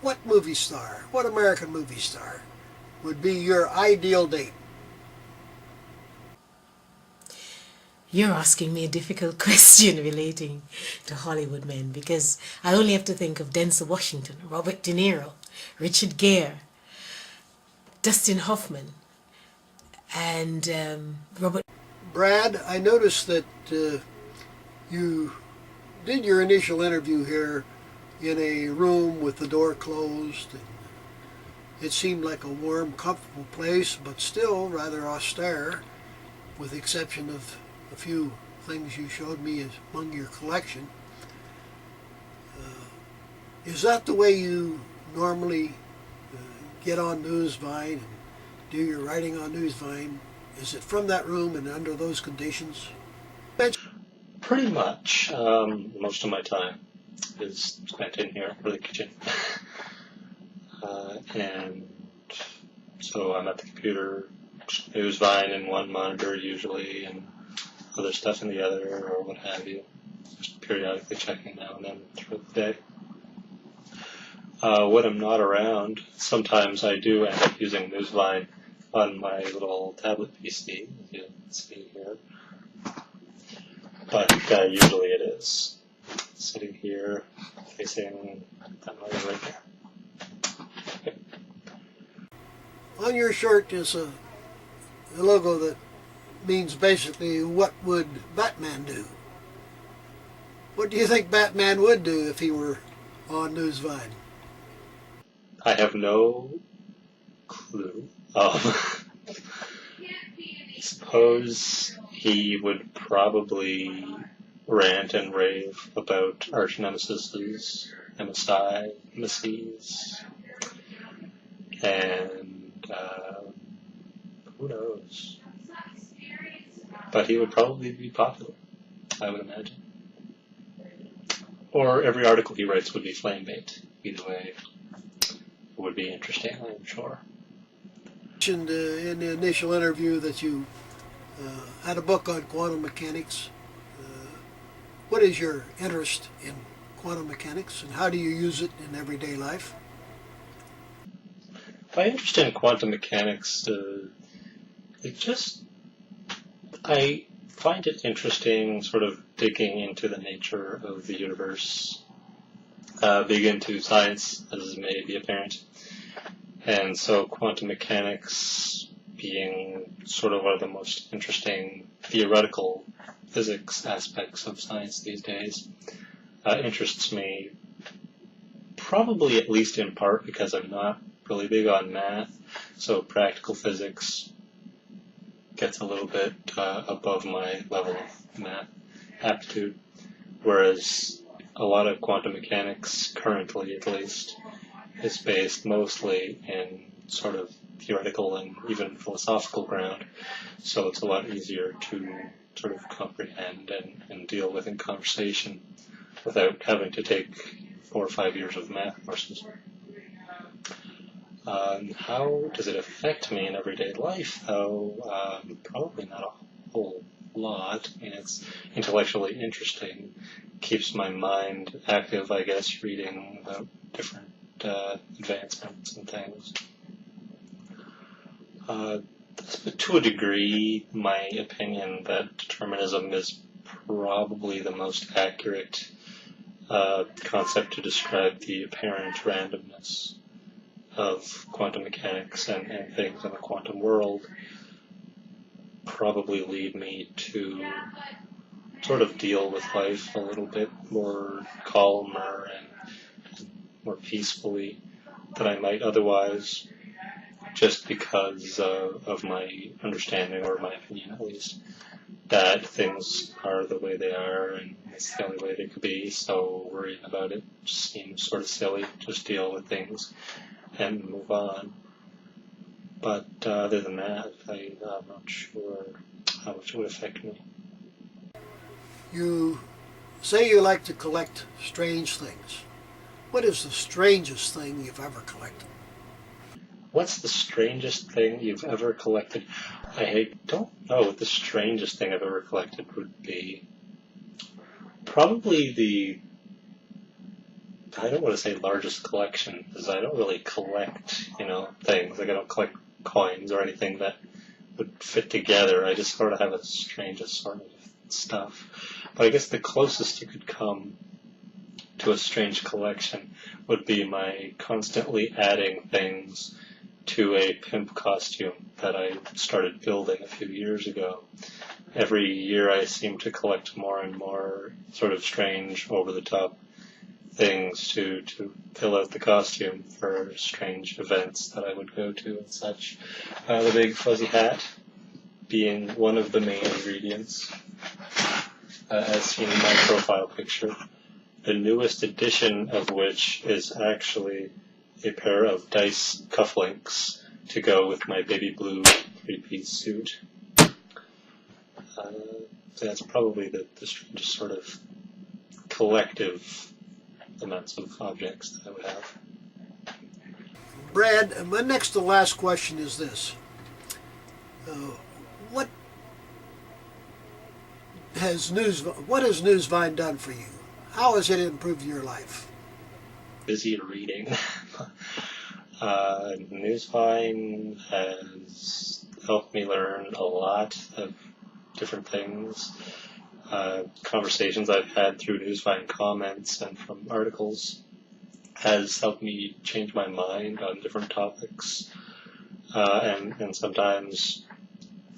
what movie star, what American movie star would be your ideal date? You're asking me a difficult question relating to Hollywood men, because I only have to think of Denzel Washington, Robert De Niro, Richard Gere, Dustin Hoffman, and Robert... Brad, I noticed that you did your initial interview here in a room with the door closed. And it seemed like a warm, comfortable place, but still rather austere, with the exception of a few things you showed me as among your collection. Is that the way you normally get on Newsvine and do your writing on Newsvine? Is it from that room and under those conditions? Pretty much. Most of my time is spent in here, or the kitchen. And so I'm at the computer, Newsvine in one monitor usually, and other stuff in the other, or what have you. Just periodically checking now and then through the day. When I'm not around, sometimes I do end up using Newsvine on my little tablet PC, as you can see here. But usually it is sitting here, facing that monitor right there. On your shirt is a logo that means basically, what would Batman do? What do you think Batman would do if he were on Newsvine? I have no clue. Suppose he would probably rant and rave about arch nemesis, nemesis, and who knows? But he would probably be popular, I would imagine. Or every article he writes would be flame bait. Either way, it would be interesting, I'm sure. You mentioned in the initial interview that you had a book on quantum mechanics. What is your interest in quantum mechanics, and how do you use it in everyday life? My interest in quantum mechanics, I find it interesting sort of digging into the nature of the universe, big into science, as may be apparent. And so quantum mechanics being sort of one of the most interesting theoretical physics aspects of science these days interests me, probably at least in part because I'm not really big on math, so practical physics gets a little bit above my level of math aptitude, whereas a lot of quantum mechanics, currently at least, is based mostly in sort of theoretical and even philosophical ground, so it's a lot easier to sort of comprehend and deal with in conversation without having to take 4 or 5 years of math courses. How does it affect me in everyday life, though? Probably not a whole lot. I mean, it's intellectually interesting, keeps my mind active, I guess, reading about different advancements and things. To a degree, my opinion that determinism is probably the most accurate concept to describe the apparent randomness of quantum mechanics and things in the quantum world, probably lead me to sort of deal with life a little bit more calmer and more peacefully than I might otherwise, just because of my understanding, or my opinion at least, that things are the way they are and it's the only way they could be, so worrying about it seems sort of silly. Just deal with things and move on. But other than that, I'm not sure how much it would affect me. You say you like to collect strange things. What is the strangest thing you've ever collected? What's the strangest thing you've ever collected? I don't know what the strangest thing I've ever collected would be. Probably the I don't want to say largest collection, because I don't really collect, things. Like I don't collect coins or anything that would fit together. I just sort of have a strange assortment of stuff. But I guess the closest you could come to a strange collection would be my constantly adding things to a pimp costume that I started building a few years ago. Every year I seem to collect more and more sort of strange, over-the-top things to fill out the costume for strange events that I would go to and such. The big fuzzy hat being one of the main ingredients, as seen in my profile picture. The newest addition of which is actually a pair of dice cufflinks to go with my baby blue three-piece suit. So that's probably the strangest sort of collective amounts of objects that I would have. Brad, my next to last question is this. What has Newsvine done for you? How has it improved your life? Busy reading. Newsvine has helped me learn a lot of different things. Conversations I've had through Newsvine comments and from articles has helped me change my mind on different topics, and sometimes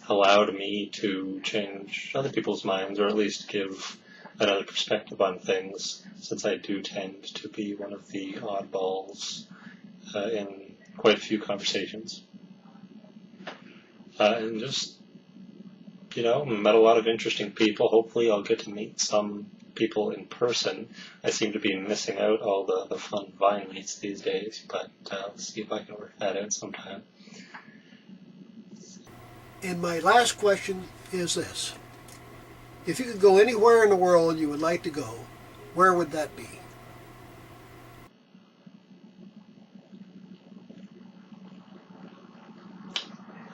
allowed me to change other people's minds, or at least give another perspective on things, since I do tend to be one of the oddballs in quite a few conversations. And just, met a lot of interesting people. Hopefully I'll get to meet some people in person. I seem to be missing out all the fun Vine meets these days, but I'll see if I can work that out sometime. And my last question is this. If you could go anywhere in the world you would like to go, where would that be?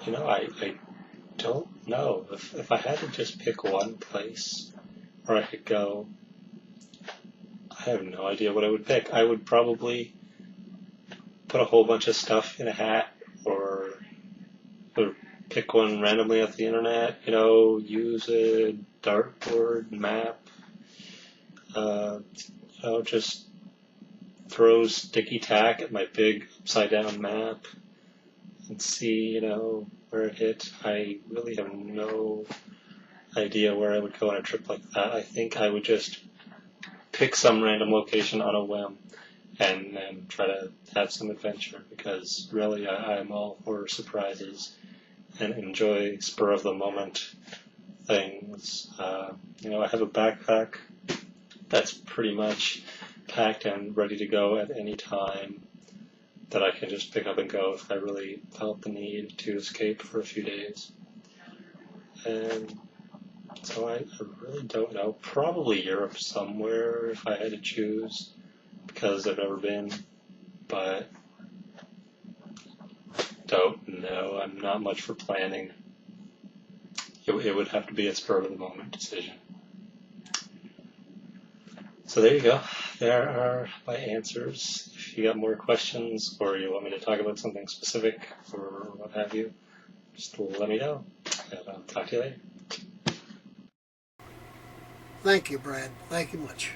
I don't know. If I had to just pick one place where I could go, I have no idea what I would pick. I would probably put a whole bunch of stuff in a hat, or pick one randomly off the internet, use a dartboard map, just throw sticky tack at my big upside down map and see, where it hit. I really have no idea where I would go on a trip like that. I think I would just pick some random location on a whim and try to have some adventure, because really I'm all for surprises and enjoy spur of the moment things. I have a backpack that's pretty much packed and ready to go at any time, that I can just pick up and go if I really felt the need to escape for a few days. And so I really don't know. Probably Europe somewhere if I had to choose, because I've never been, but don't know. I'm not much for planning. It would have to be a spur of the moment decision. So there you go. There are my answers. If you got more questions, or you want me to talk about something specific or what have you, just let me know, and I'll talk to you later. Thank you, Brad. Thank you much.